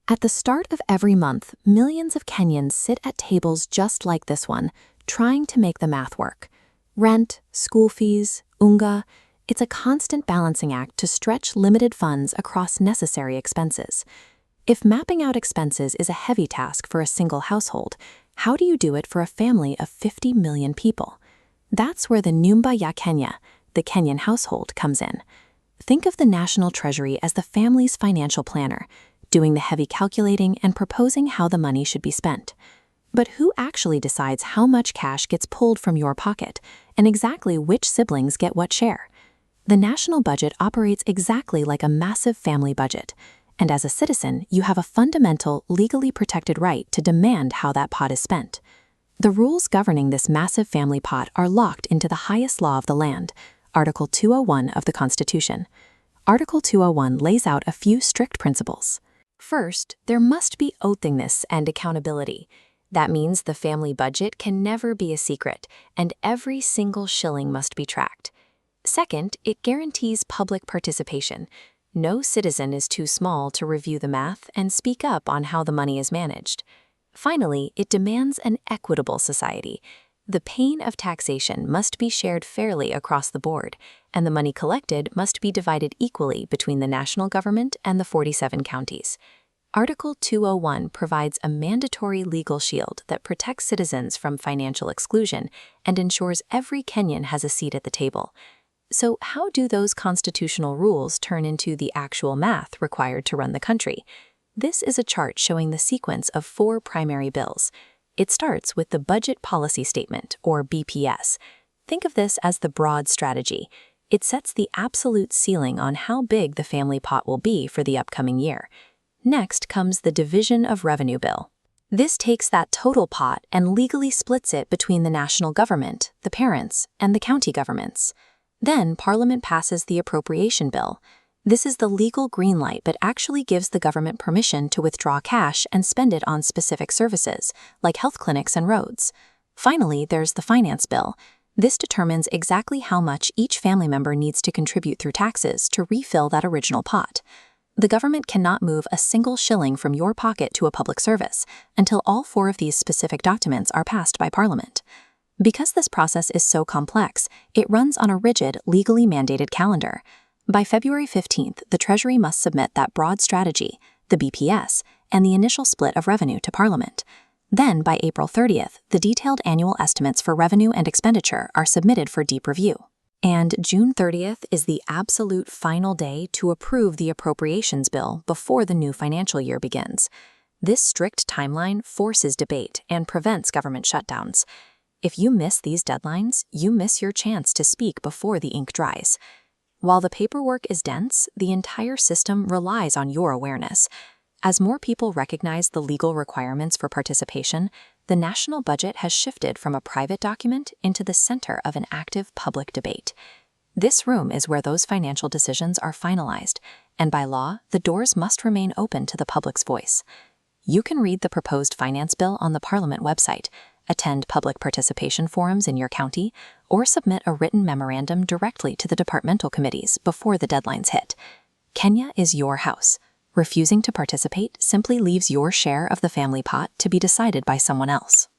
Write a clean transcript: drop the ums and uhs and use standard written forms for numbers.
At the start of every month, millions of Kenyans sit at tables just like this one, trying to make the math work. Rent, school fees, unga, it's a constant balancing act to stretch limited funds across necessary expenses. If mapping out expenses is a heavy task for a single household, how do you do it for a family of 50 million people? That's where the Nyumba ya Kenya, the Kenyan household, comes in. Think of the national treasury as the family's financial planner, doing the heavy calculating and proposing how the money should be spent. But who actually decides how much cash gets pulled from your pocket and exactly which siblings get what share? The national budget operates exactly like a massive family budget, and as a citizen, you have a fundamental, legally protected right to demand how that pot is spent. The rules governing this massive family pot are locked into the highest law of the land, Article 201 of the Constitution. Article 201 lays out a few strict principles. First, there must be oathingness and accountability. That means the family budget can never be a secret, and every single shilling must be tracked. Second, it guarantees public participation. No citizen is too small to review the math and speak up on how the money is managed. Finally, it demands an equitable society. The pain of taxation must be shared fairly across the board, and the money collected must be divided equally between the national government and the 47 counties. Article 201 provides a mandatory legal shield that protects citizens from financial exclusion and ensures every Kenyan has a seat at the table. So how do those constitutional rules turn into the actual math required to run the country? This is a chart showing the sequence of 4 primary bills. It starts with the Budget Policy Statement, or BPS. Think of this as the broad strategy. It sets the absolute ceiling on how big the family pot will be for the upcoming year. Next comes the Division of Revenue Bill. This takes that total pot and legally splits it between the national government, the parents, and the county governments. Then Parliament passes the Appropriation Bill. This is the legal green light but actually gives the government permission to withdraw cash and spend it on specific services, like health clinics and roads. Finally, there's the Finance Bill. This determines exactly how much each family member needs to contribute through taxes to refill that original pot. The government cannot move a single shilling from your pocket to a public service until all 4 of these specific documents are passed by Parliament. Because this process is so complex, it runs on a rigid, legally mandated calendar. By February 15th, the Treasury must submit that broad strategy, the BPS, and the initial split of revenue to Parliament. Then, by April 30th, the detailed annual estimates for revenue and expenditure are submitted for deep review. And June 30th is the absolute final day to approve the Appropriations Bill before the new financial year begins. This strict timeline forces debate and prevents government shutdowns. If you miss these deadlines, you miss your chance to speak before the ink dries. While the paperwork is dense, the entire system relies on your awareness. As more people recognize the legal requirements for participation, the national budget has shifted from a private document into the center of an active public debate. This room is where those financial decisions are finalized, and by law, the doors must remain open to the public's voice. You can read the proposed finance bill on the Parliament website, attend public participation forums in your county, or submit a written memorandum directly to the departmental committees before the deadlines hit. Kenya is your house. Refusing to participate simply leaves your share of the family pot to be decided by someone else.